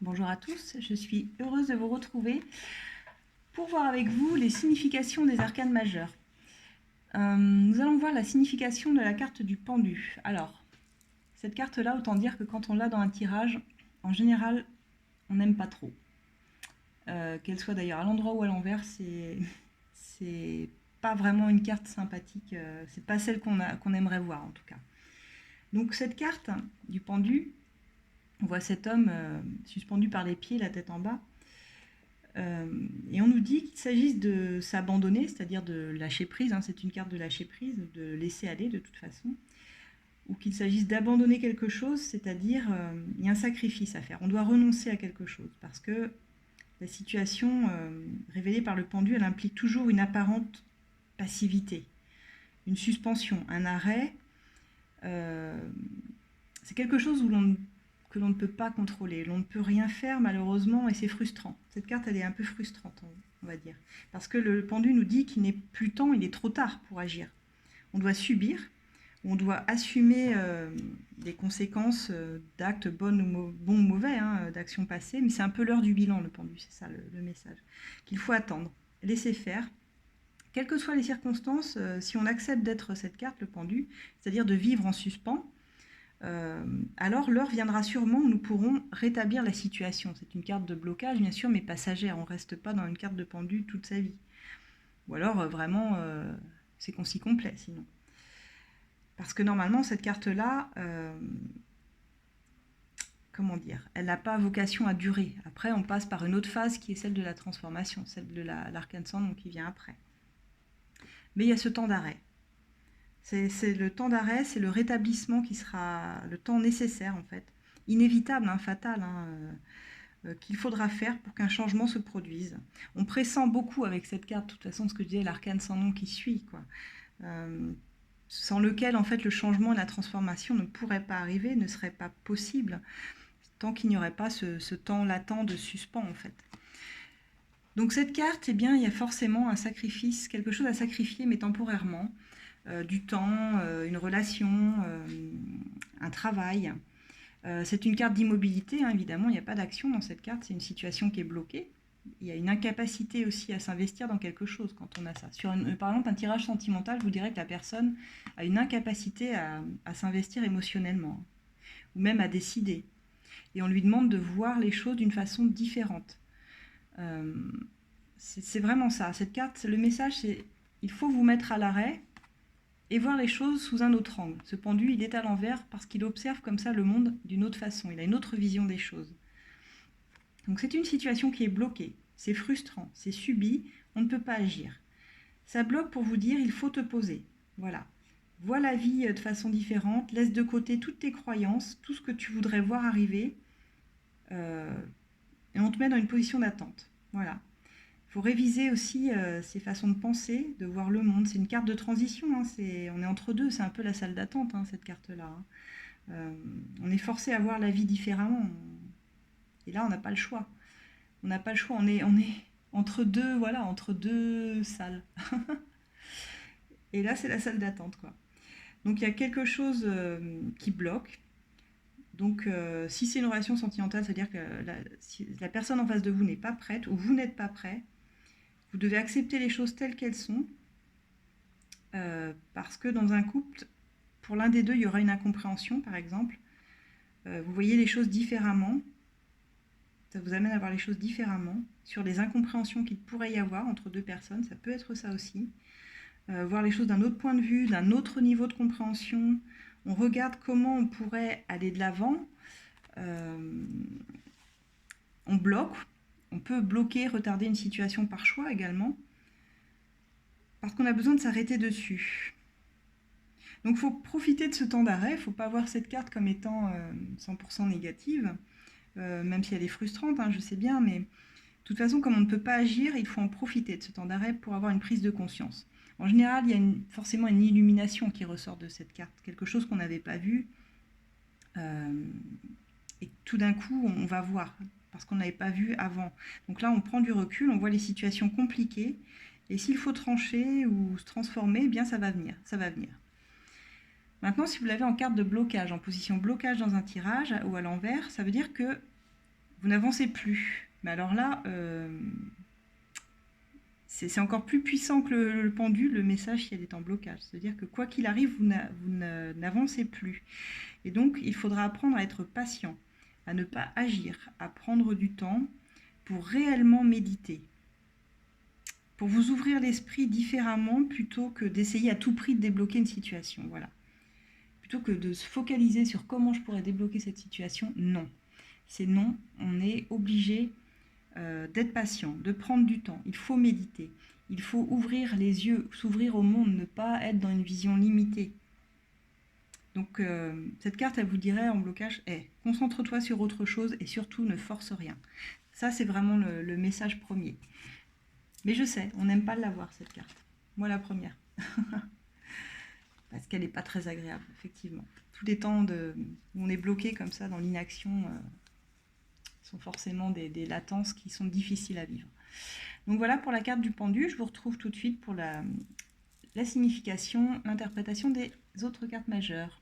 Bonjour à tous, je suis heureuse de vous retrouver pour voir avec vous les significations des arcanes majeures. Nous allons voir la signification de la carte du pendu. Alors, cette carte-là, autant dire que quand on l'a dans un tirage, en général, on n'aime pas trop. Qu'elle soit d'ailleurs à l'endroit ou à l'envers, c'est pas vraiment une carte sympathique, c'est pas celle qu'on aimerait voir en tout cas. Donc cette carte du pendu, on voit cet homme suspendu par les pieds, la tête en bas, et on nous dit qu'il s'agisse de s'abandonner, c'est-à-dire de lâcher prise, hein, c'est une carte de lâcher prise, de laisser aller de toute façon, ou qu'il s'agisse d'abandonner quelque chose, c'est-à-dire il y a un sacrifice à faire, on doit renoncer à quelque chose, parce que la situation révélée par le pendu, elle implique toujours une apparente passivité, une suspension, un arrêt. Euh, c'est quelque chose que l'on ne peut pas contrôler. L'on ne peut rien faire malheureusement et c'est frustrant. Cette carte, elle est un peu frustrante, on va dire. Parce que le pendu nous dit qu'il n'est plus temps, il est trop tard pour agir. On doit subir, on doit assumer les conséquences d'actes bons ou mauvais, hein, d'actions passées, mais c'est un peu l'heure du bilan, le pendu, c'est ça le message. Qu'il faut attendre, laisser faire. Quelles que soient les circonstances, si on accepte d'être cette carte, le pendu, c'est-à-dire de vivre en suspens, alors l'heure viendra sûrement où nous pourrons rétablir la situation. C'est une carte de blocage, bien sûr, mais passagère. On ne reste pas dans une carte de pendu toute sa vie. Ou alors, vraiment, c'est concis complet, sinon. Parce que normalement, cette carte-là, comment dire, elle n'a pas vocation à durer. Après, on passe par une autre phase qui est celle de la transformation, celle de l'arcane sans nom qui vient après. Mais il y a ce temps d'arrêt. C'est le temps d'arrêt, c'est le rétablissement qui sera le temps nécessaire en fait, inévitable, hein, fatal, hein, qu'il faudra faire pour qu'un changement se produise. On pressent beaucoup avec cette carte, de toute façon, ce que je disais, l'arcane sans nom qui suit, quoi. Sans lequel en fait le changement et la transformation ne pourraient pas arriver, ne serait pas possible, tant qu'il n'y aurait pas ce temps latent de suspens en fait. Donc cette carte, eh bien, il y a forcément un sacrifice, quelque chose à sacrifier, mais temporairement. Du temps, une relation, un travail. C'est une carte d'immobilité, hein, évidemment, il n'y a pas d'action dans cette carte, c'est une situation qui est bloquée. Il y a une incapacité aussi à s'investir dans quelque chose quand on a ça. Par exemple, un tirage sentimental, je vous dirais que la personne a une incapacité à s'investir émotionnellement, ou même à décider. Et on lui demande de voir les choses d'une façon différente. C'est vraiment ça. Cette carte, le message, c'est il faut vous mettre à l'arrêt et voir les choses sous un autre angle. Ce pendu, il est à l'envers parce qu'il observe comme ça le monde d'une autre façon. Il a une autre vision des choses. Donc c'est une situation qui est bloquée. C'est frustrant, c'est subi, on ne peut pas agir. Ça bloque pour vous dire, il faut te poser. Voilà. Vois la vie de façon différente, laisse de côté toutes tes croyances, tout ce que tu voudrais voir arriver, et on te met dans une position d'attente. Voilà. Il faut réviser aussi ses façons de penser, de voir le monde. C'est une carte de transition, hein, on est entre deux, c'est un peu la salle d'attente, hein, cette carte-là. Hein. On est forcé à voir la vie différemment. Et là, on n'a pas le choix. On n'a pas le choix, on est entre deux, voilà, entre deux salles. Et là, c'est la salle d'attente, quoi. Donc, il y a quelque chose qui bloque. Donc, si c'est une relation sentimentale, c'est-à-dire que si la personne en face de vous n'est pas prête, ou vous n'êtes pas prêt, vous devez accepter les choses telles qu'elles sont, parce que dans un couple, pour l'un des deux, il y aura une incompréhension, par exemple. Vous voyez les choses différemment. Ça vous amène à voir les choses différemment, sur les incompréhensions qu'il pourrait y avoir entre deux personnes. Ça peut être ça aussi. Voir les choses d'un autre point de vue, d'un autre niveau de compréhension. On regarde comment on pourrait aller de l'avant. On bloque. On peut bloquer, retarder une situation par choix également, parce qu'on a besoin de s'arrêter dessus. Donc il faut profiter de ce temps d'arrêt, il ne faut pas voir cette carte comme étant 100% négative, même si elle est frustrante, hein, je sais bien, mais de toute façon, comme on ne peut pas agir, il faut en profiter de ce temps d'arrêt pour avoir une prise de conscience. En général, il y a forcément une illumination qui ressort de cette carte, quelque chose qu'on n'avait pas vu, et tout d'un coup, on va voir, parce qu'on n'avait pas vu avant. Donc là, on prend du recul, on voit les situations compliquées, et s'il faut trancher ou se transformer, eh bien ça va venir, ça va venir. Maintenant, si vous l'avez en carte de blocage, en position blocage dans un tirage ou à l'envers, ça veut dire que vous n'avancez plus. Mais alors là, c'est encore plus puissant que le pendule, le message si elle est en blocage. C'est-à-dire que quoi qu'il arrive, vous n'avancez plus. Et donc, il faudra apprendre à être patient, à ne pas agir, à prendre du temps pour réellement méditer, pour vous ouvrir l'esprit différemment plutôt que d'essayer à tout prix de débloquer une situation. Voilà. Plutôt que de se focaliser sur comment je pourrais débloquer cette situation, non. C'est non, on est obligé d'être patient, de prendre du temps. Il faut méditer, il faut ouvrir les yeux, s'ouvrir au monde, ne pas être dans une vision limitée. Donc cette carte, elle vous dirait en blocage, concentre-toi sur autre chose et surtout ne force rien. Ça, c'est vraiment le message premier. Mais je sais, on n'aime pas l'avoir, cette carte. Moi, la première. Parce qu'elle n'est pas très agréable, effectivement. Tous les temps où on est bloqué comme ça dans l'inaction sont forcément des latences qui sont difficiles à vivre. Donc voilà pour la carte du pendu. Je vous retrouve tout de suite pour la signification, l'interprétation des autres cartes majeures.